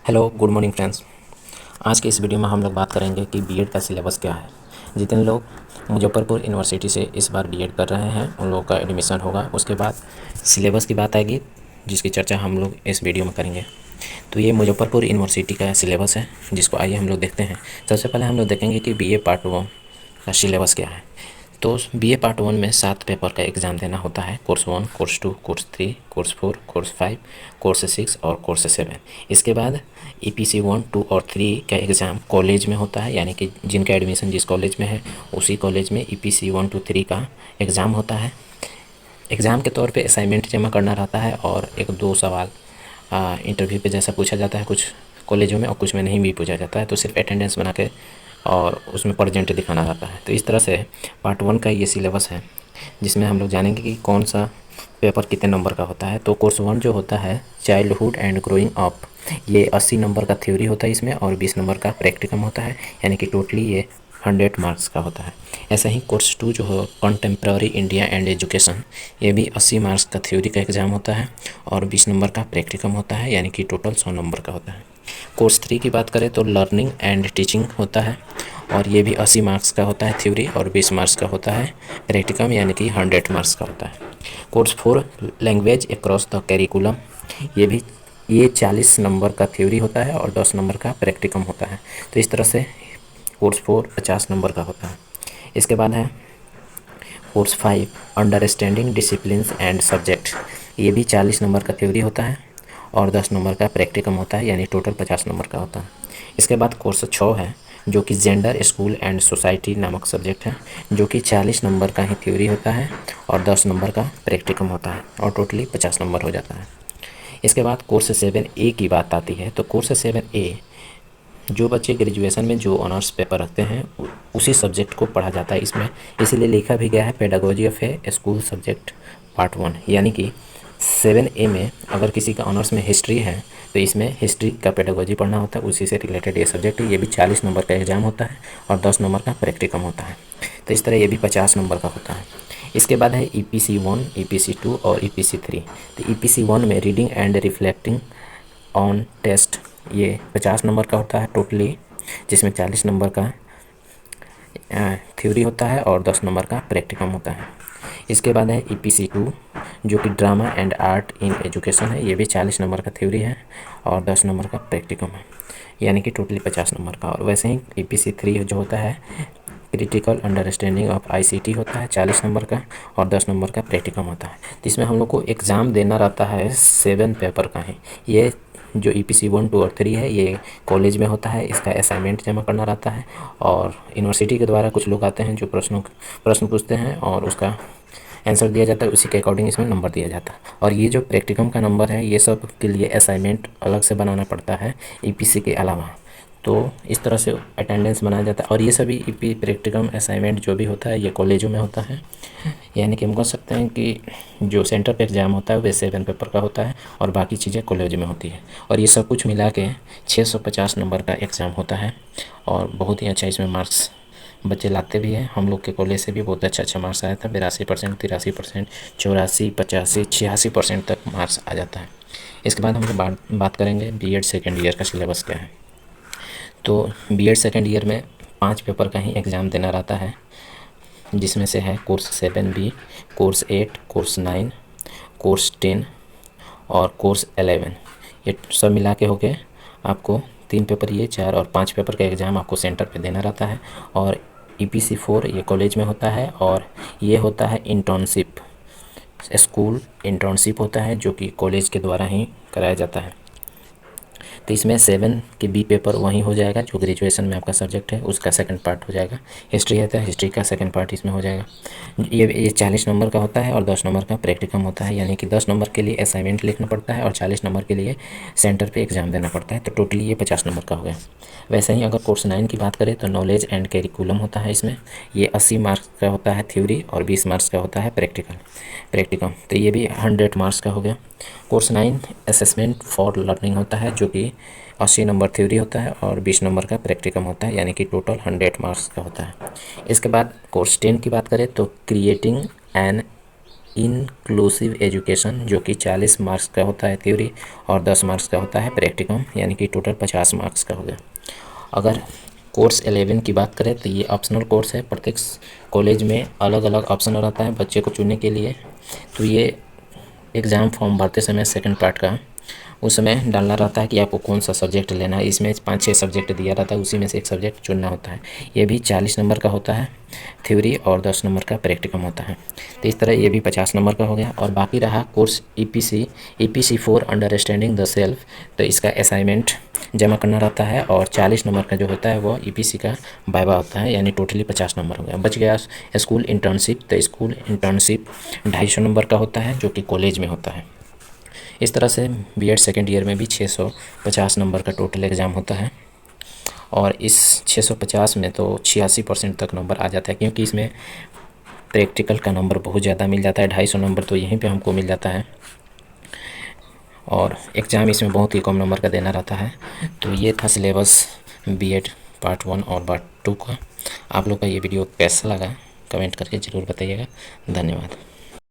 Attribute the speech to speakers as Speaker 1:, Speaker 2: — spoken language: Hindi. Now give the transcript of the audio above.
Speaker 1: Hello good morning friends. आज के इस वीडियो में हम लोग बात करेंगे कि बीएड का सिलेबस क्या है। जितने लोग मुजफ्फरपुर यूनिवर्सिटी से इस बार बीएड कर रहे हैं उन लोगों का एडमिशन होगा, उसके बाद सिलेबस की बात आएगी जिसकी चर्चा हम लोग इस वीडियो में करेंगे। तो ये मुजफ्फरपुर यूनिवर्सिटी का सिलेबस है जिसको आइए हम लोग देखते हैं। सबसे पहले हम लोग देखेंगे कि बीए पार्ट 1 का सिलेबस क्या है। तो बीए पार्ट 1 में 7 पेपर का एग्ज़ाम देना होता है। Course 1, course 2, course 3, course 4, course 5, course 6 और कोर्स 7। इसके बाद ईपीसी 1, 2 और 3 का एग्ज़ाम कॉलेज में होता है, यानी कि जिनका एडमिशन जिस कॉलेज में है उसी कॉलेज में ईपीसी 1, 2, 3 का एग्ज़ाम होता है। एग्ज़ाम के तौर पे असाइनमेंट जमा करना रहता है और 1-2 सवाल इंटरव्यू पे जैसा पूछा जाता है कुछ कॉलेजों में, और कुछ में नहीं भी पूछा जाता है, तो सिर्फ अटेंडेंस बना के और उसमें प्रेजेंट दिखाना रहता है। तो इस तरह से पार्ट 1 का ये सिलेबस है जिसमें हम लोग जानेंगे कि कौन सा पेपर कितने नंबर का होता है। तो कोर्स 1 जो होता है चाइल्डहुड एंड ग्रोइंग अप, ये 80 नंबर का थ्योरी होता है इसमें और 20 नंबर का प्रैक्टिकम होता है, यानी कि टोटली ये 100 मार्क्स का होता है। ऐसा ही कोर्स 2 जो है कंटेम्प्रेरी इंडिया एंड एजुकेशन, ये भी 80 मार्क्स का थ्योरी का एग्ज़ाम होता है और 20 नंबर का प्रैक्टिकम होता है, यानी कि टोटल 100 नंबर का होता है। कोर्स 3 की बात करें तो लर्निंग एंड टीचिंग होता है और ये भी 80 मार्क्स का होता है थ्योरी और 20 मार्क्स का होता है प्रैक्टिकम, यानी कि 100 मार्क्स का होता है। Course 4 language across the curriculum, ये 40 नंबर का थ्योरी होता है और 10 नंबर का प्रैक्टिकम होता है। तो इस तरह से कोर्स 4 50 नंबर का होता है। इसके बाद है course 5 understanding disciplines and subject, ये भी 40 नंबर का थ्योरी होता है और 10 नंबर का प्रैक्टिकम होता है, यानी टोटल 50 नंबर का होता है। इसके बाद कोर्स 6 है जो कि जेंडर स्कूल एंड सोसाइटी नामक सब्जेक्ट है, जो कि 40 नंबर का ही थ्योरी होता है और 10 नंबर का प्रैक्टिकम होता है और टोटली 50 नंबर हो जाता है। इसके बाद कोर्स 7A की बात आती है। तो कोर्स 7A जो बच्चे ग्रेजुएशन में जो ऑनर्स पेपर रखते हैं उसी सब्जेक्ट को पढ़ा जाता है इसमें, इसीलिए लिखा भी गया है pedagogy of A school subject part 1, यानी कि 7A में अगर किसी का ऑनर्स में हिस्ट्री है तो इसमें हिस्ट्री का पेडागोजी पढ़ना होता है, उसी से रिलेटेड ये सब्जेक्ट है। ये भी 40 नंबर का एग्ज़ाम होता है और 10 नंबर का प्रैक्टिकम होता है। तो इस तरह ये भी 50 नंबर का होता है। इसके बाद है ईपीसी 1, ईपीसी 2 और ईपीसी 3। तो ईपीसी 1 में reading and reflecting on test, ये 50 नंबर का होता है टोटली, जिसमें 40 नंबर का थ्योरी होता है और 10 नंबर का प्रैक्टिकम होता है। इसके बाद है ईपीसी 2 जो कि drama and art in education है, ये भी 40 नंबर का थ्योरी है और 10 नंबर का प्रैक्टिकम है, यानी कि टोटली 50 नंबर का। और वैसे ही ईपीसी 3 जो होता है क्रिटिकल अंडरस्टैंडिंग ऑफ आईसीटी होता है 40 नंबर का और 10 नंबर का प्रैक्टिकम होता है। तो इसमें हम लोग को एग्ज़ाम देना रहता है 7 पेपर का ही। ये जो ईपीसी 1, 2 और 3 है ये कॉलेज में होता है, इसका असाइनमेंट जमा करना रहता है और यूनिवर्सिटी के द्वारा कुछ लोग आते हैं जो प्रश्न पूछते हैं और उसका आंसर दिया जाता है, उसी के अकॉर्डिंग इसमें नंबर दिया जाता है। और ये जो प्रैक्टिकम का नंबर है ये सब के लिए असाइनमेंट अलग से बनाना पड़ता है ईपीसी के अलावा। तो इस तरह से अटेंडेंस बनाया जाता है और ये सभी ईपी प्रैक्टिकम असाइनमेंट जो भी होता है ये कॉलेजों में होता है, यानी कि हम कह सकते हैं कि जो सेंटर पे एग्ज़ाम होता है वह 7 पेपर का होता है और बाकी चीज़ें कॉलेज में होती है। और ये सब कुछ मिला के 650 नंबर का एग्ज़ाम होता है और बहुत ही अच्छा इसमें मार्क्स बच्चे लाते भी हैं। हम लोग के कॉलेज से भी बहुत अच्छा मार्क्स आया था, 82%, 83%, 84, 85, 86% तक मार्क्स आ जाता है। इसके बाद हम लोग बात करेंगे बीएड सेकेंड ईयर का सिलेबस क्या है। तो बीएड सेकेंड ईयर में 5 पेपर का ही एग्ज़ाम देना रहता है, जिसमें से है course 7B, course 8, course 9, course 10 और कोर्स 11। ये सब मिला के हो गए आपको 3 पेपर, ये 4 और 5 पेपर का एग्ज़ाम आपको सेंटर पे देना रहता है। और ईपीसी 4 ये कॉलेज में होता है और ये होता है इंटर्नशिप, स्कूल इंटर्नशिप होता है जो कि कॉलेज के द्वारा ही कराया जाता है। तो इसमें 7 के बी पेपर वहीं हो जाएगा जो ग्रेजुएशन में आपका सब्जेक्ट है उसका सेकंड पार्ट हो जाएगा। हिस्ट्री है तो हिस्ट्री का सेकंड पार्ट इसमें हो जाएगा। ये 40 नंबर का होता है और 10 नंबर का प्रैक्टिकम होता है, यानी कि 10 नंबर के लिए असाइनमेंट लिखना पड़ता है और 40 नंबर के लिए सेंटर पे एग्ज़ाम देना पड़ता है। तो टोटली ये 50 नंबर का हो गया। वैसे ही अगर कोर्स 9 की बात करें तो नॉलेज एंड करिकुलम होता है इसमें, ये 80 मार्क्स का होता है थ्योरी और 20 मार्क्स का होता है प्रैक्टिकम। तो ये भी 100 मार्क्स का हो गया। कोर्स 9 असेसमेंट फॉर लर्निंग होता है जो कि 80 नंबर थ्योरी होता है और 20 नंबर का प्रैक्टिकम होता है, यानी कि टोटल 100 मार्क्स का होता है। इसके बाद कोर्स 10 की बात करें तो क्रिएटिंग एन इंक्लूसिव एजुकेशन, जो कि 40 मार्क्स का होता है थ्योरी और 10 मार्क्स का होता है प्रैक्टिकम, यानी कि टोटल 50 मार्क्स का हो गया। अगर कोर्स 11 की बात करें तो ये ऑप्शनल कोर्स है। प्रत्येक कॉलेज में अलग अलग ऑप्शन रहता है बच्चे को चुनने के लिए। तो ये एग्ज़ाम फॉर्म भरते समय सेकंड पार्ट का उस समय डालना रहता है कि आपको कौन सा सब्जेक्ट लेना है। इसमें 5-6 सब्जेक्ट दिया रहता है, उसी में से एक सब्जेक्ट चुनना होता है। ये भी 40 नंबर का होता है थ्योरी और 10 नंबर का प्रैक्टिकम होता है। तो इस तरह ये भी 50 नंबर का हो गया। और बाकी रहा course EPC 4 understanding the self. तो इसका असाइनमेंट जमा करना रहता है और 40 नंबर का जो होता है वो EPC का वाइवा होता है, यानी टोटली 50 नंबर हो गया। बच गया स्कूल इंटर्नशिप। तो स्कूल इंटर्नशिप 250 नंबर का होता है, जो कि कॉलेज में होता है। इस तरह से B.Ed सेकेंड ईयर में भी 650 नंबर का टोटल एग्ज़ाम होता है। और इस 650 में तो 86% तक नंबर आ जाता है, क्योंकि इसमें प्रैक्टिकल का नंबर बहुत ज़्यादा मिल जाता है। 250 नंबर तो यहीं पे हमको मिल जाता है और एग्ज़ाम इसमें बहुत ही कम नंबर का देना रहता है। तो ये था सिलेबस B.Ed पार्ट 1 और पार्ट 2 का। आप लोग का ये वीडियो कैसा लगा कमेंट करके ज़रूर बताइएगा। धन्यवाद।